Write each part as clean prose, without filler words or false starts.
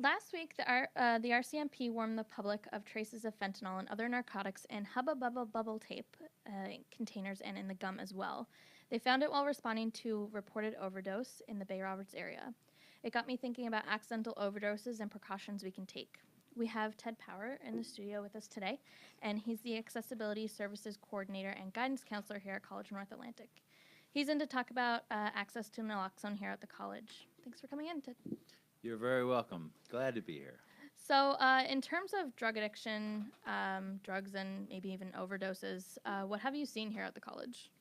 Last week, the RCMP warned the public of traces of fentanyl and other narcotics in Hubba Bubba bubble tape containers and in the gum as well. They found it while responding to reported overdose in the Bay Roberts area. It got me thinking about accidental overdoses and precautions we can take. We have Ted Power in the studio with us today, and he's the Accessibility Services Coordinator and Guidance Counselor here at College North Atlantic. He's in to talk about access to naloxone here at the college. Thanks for coming in, Ted. You're very welcome. Glad to be here. So, in terms of drug addiction, drugs, and maybe even overdoses, what have you seen here at the college?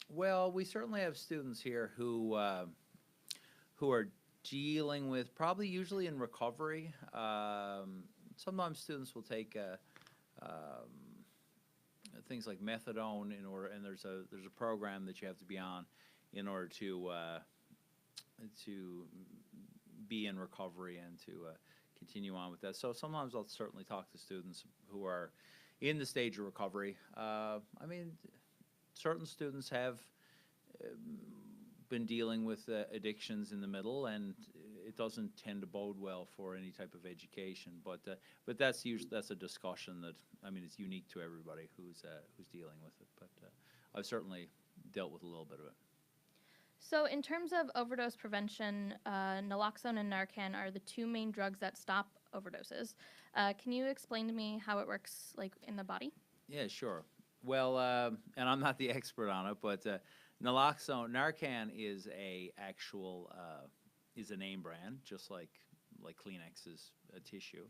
Well, we certainly have students here who are dealing with, probably usually in recovery. Sometimes students will take things like methadone in order, and there's a program that you have to be on in order to be in recovery and to continue on with that. So sometimes I'll certainly talk to students who are in the stage of recovery. I mean, certain students have been dealing with addictions in the middle, and it doesn't tend to bode well for any type of education. But that's a discussion that, I mean, it's unique to everybody who's dealing with it. But I've certainly dealt with a little bit of it. So, in terms of overdose prevention, naloxone and Narcan are the two main drugs that stop overdoses. Can you explain to me how it works, like, in the body? Yeah, sure. Well, and I'm not the expert on it, but naloxone, Narcan is is a name brand, just like Kleenex is a tissue.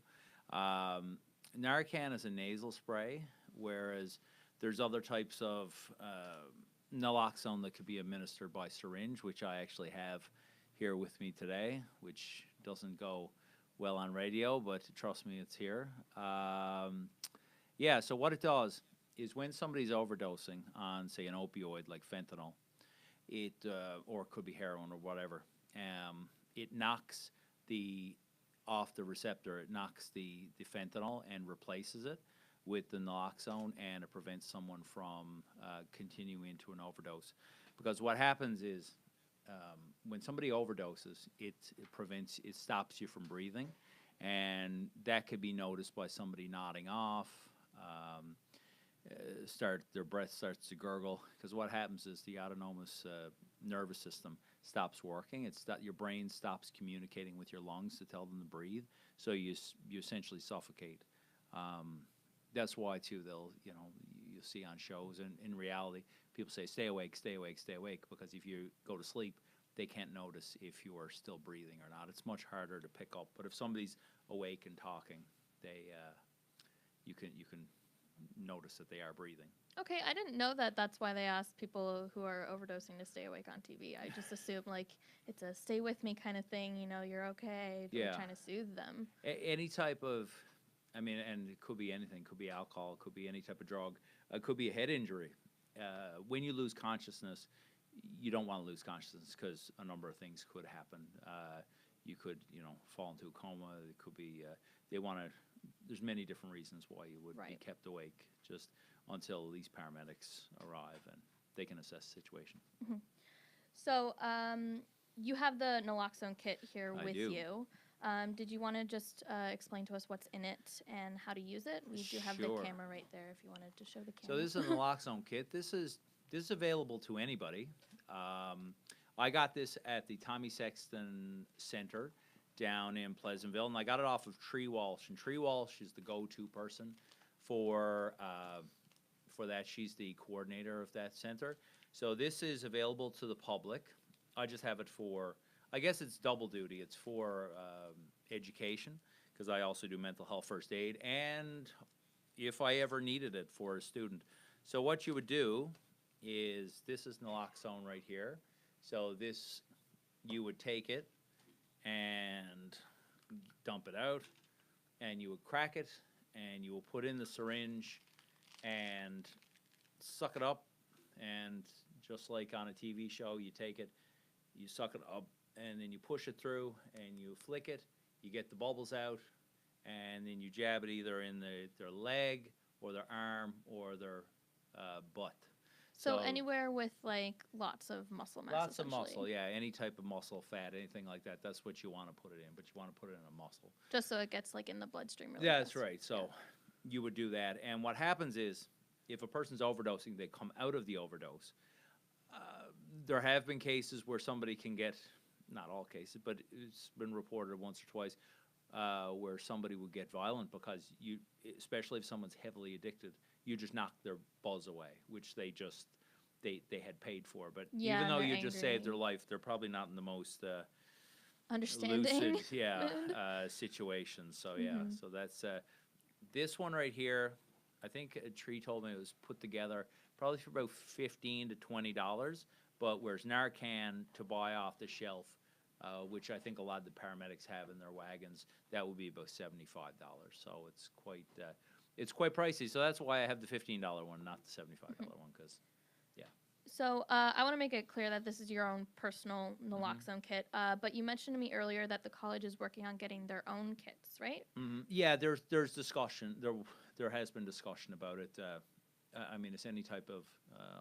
Narcan is a nasal spray, whereas there's other types of naloxone that could be administered by syringe, which I actually have here with me today, which doesn't go well on radio, but trust me, it's here. Yeah, so what it does is when somebody's overdosing on, say, an opioid like fentanyl, or it could be heroin or whatever, it knocks off the receptor, it knocks the fentanyl and replaces it with the naloxone, and it prevents someone from continuing into an overdose. Because what happens is when somebody overdoses, it stops you from breathing, and that could be noticed by somebody nodding off, their breath starts to gurgle, because what happens is the autonomous nervous system stops working. Your brain stops communicating with your lungs to tell them to breathe, so you essentially suffocate. That's why too you'll see on shows, and in reality people say stay awake, stay awake, stay awake, because if you go to sleep they can't notice if you are still breathing or not. It's much harder to pick up, but if somebody's awake and talking, you can notice that they are breathing. Okay, I didn't know that that's why they ask people who are overdosing to stay awake on TV. I just assumed, like, it's a stay with me kind of thing, you're okay, but Yeah. trying to soothe them. Any type of, I mean, and it could be anything. It could be alcohol. It could be any type of drug. It could be a head injury. When you lose consciousness, you don't want to lose consciousness because a number of things could happen. You could, fall into a coma. It could be, there's many different reasons why you would be kept awake just until these paramedics arrive and they can assess the situation. Mm-hmm. So you have the naloxone kit here with you. Did you want to just explain to us what's in it and how to use it? We do have the camera right there if you wanted to show the camera. So this is a naloxone kit. This is available to anybody. I got this at the Tommy Sexton Center down in Pleasantville, and I got it off of Tree Walsh. And Tree Walsh is the go-to person for that. She's the coordinator of that center. So this is available to the public. I just have it for, I guess it's double duty. It's for education, because I also do mental health first aid, and if I ever needed it for a student. So what you would do is, this is naloxone right here. So this, you would take it and dump it out, and you would crack it, and you will put in the syringe and suck it up, and just like on a TV show, you take it, you suck it up, and then you push it through, and you flick it, you get the bubbles out, and then you jab it either in their leg or their arm or their butt. So anywhere with like lots of muscle mass. Lots of essentially. muscle, yeah, any type of muscle, fat, anything like that. That's what you want to put it in, but you want to put it in a muscle. Just so it gets like in the bloodstream really Yeah, fast. that's right. So you would do that. And what happens is if a person's overdosing, they come out of the overdose. There have been cases where somebody can get, not all cases, but it's been reported once or twice, where somebody would get violent because you, especially if someone's heavily addicted, you just knock their buzz away, which they had paid for. But Yeah, even though they're you just saved angry. their life, they're probably not in the most Understanding. lucid, situation. So Mhm. so that's this one right here. I think a tree told me it was put together probably for about $15 to $20. But whereas Narcan to buy off the shelf, which I think a lot of the paramedics have in their wagons, that would be about $75. So it's quite pricey. So that's why I have the $15 one, not the $75 one, because So I want to make it clear that this is your own personal naloxone kit. But you mentioned to me earlier that the college is working on getting their own kits, right? yeah, there's discussion. There has been discussion about it. I mean, it's any type of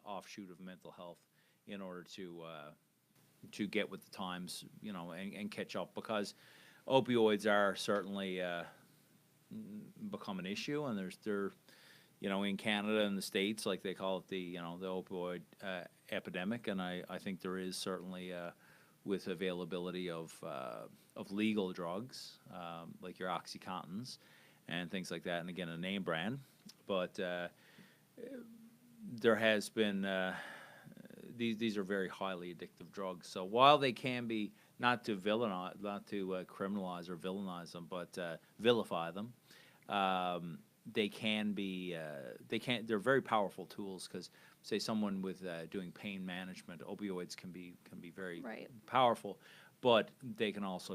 offshoot of mental health in order to get with the times, and catch up, because opioids are certainly become an issue, and they're in Canada and the States, like they call it, the opioid epidemic, and I think there is certainly with availability of legal drugs, like your OxyContins and things like that, and again, a name brand, but there has been these are very highly addictive drugs. So while they can be, not to criminalize or villainize them, but vilify them, they can be they're very powerful tools, because say someone with doing pain management, opioids can be very powerful, but they can also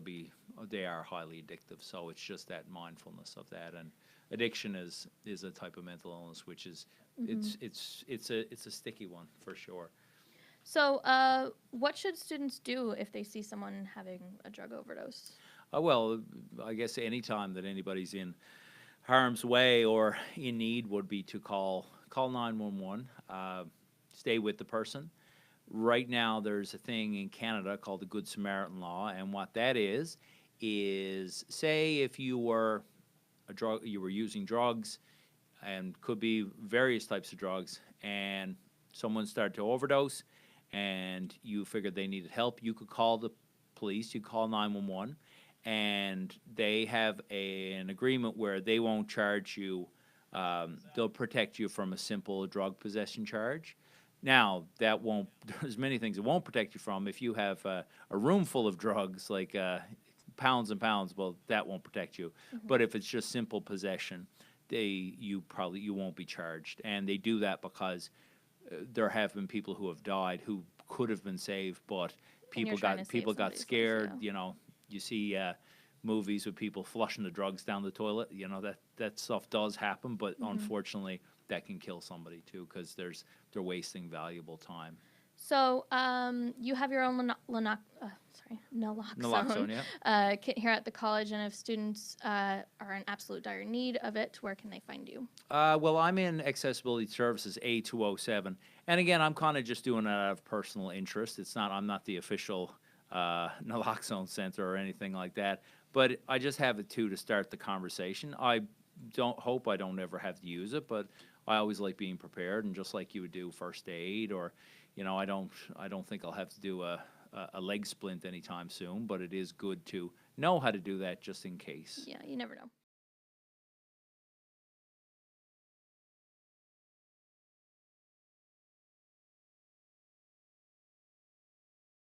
they are highly addictive. So it's just that mindfulness of that, and addiction is a type of mental illness, which is it's a sticky one for sure. So what should students do if they see someone having a drug overdose? Well, I guess any time that anybody's in harm's way or in need would be to call 911. Stay with the person. Right now, there's a thing in Canada called the Good Samaritan Law, and what that is say if you were using drugs, and could be various types of drugs, and someone started to overdose, and you figured they needed help, you could call the police, you call 911, and they have an agreement where they won't charge you, they'll protect you from a simple drug possession charge. Now, there's many things it won't protect you from. If you have a room full of drugs, like pounds and pounds, well, that won't protect you. But if it's just simple possession, you won't be charged. And they do that because there have been people who have died who could have been saved, but people got scared. Life, You see movies with people flushing the drugs down the toilet. That stuff does happen, but unfortunately, that can kill somebody too, because they're wasting valuable time. So you have your own naloxone kit here at the college, and if students are in absolute dire need of it, where can they find you? Well, I'm in Accessibility Services A207, and again, I'm kind of just doing it out of personal interest. I'm not the official naloxone center or anything like that, but I just have it too to start the conversation. I hope I don't ever have to use it, but I always like being prepared, and just like you would do first aid, or I don't think I'll have to do a leg splint anytime soon, but it is good to know how to do that just in case. Yeah, you never know.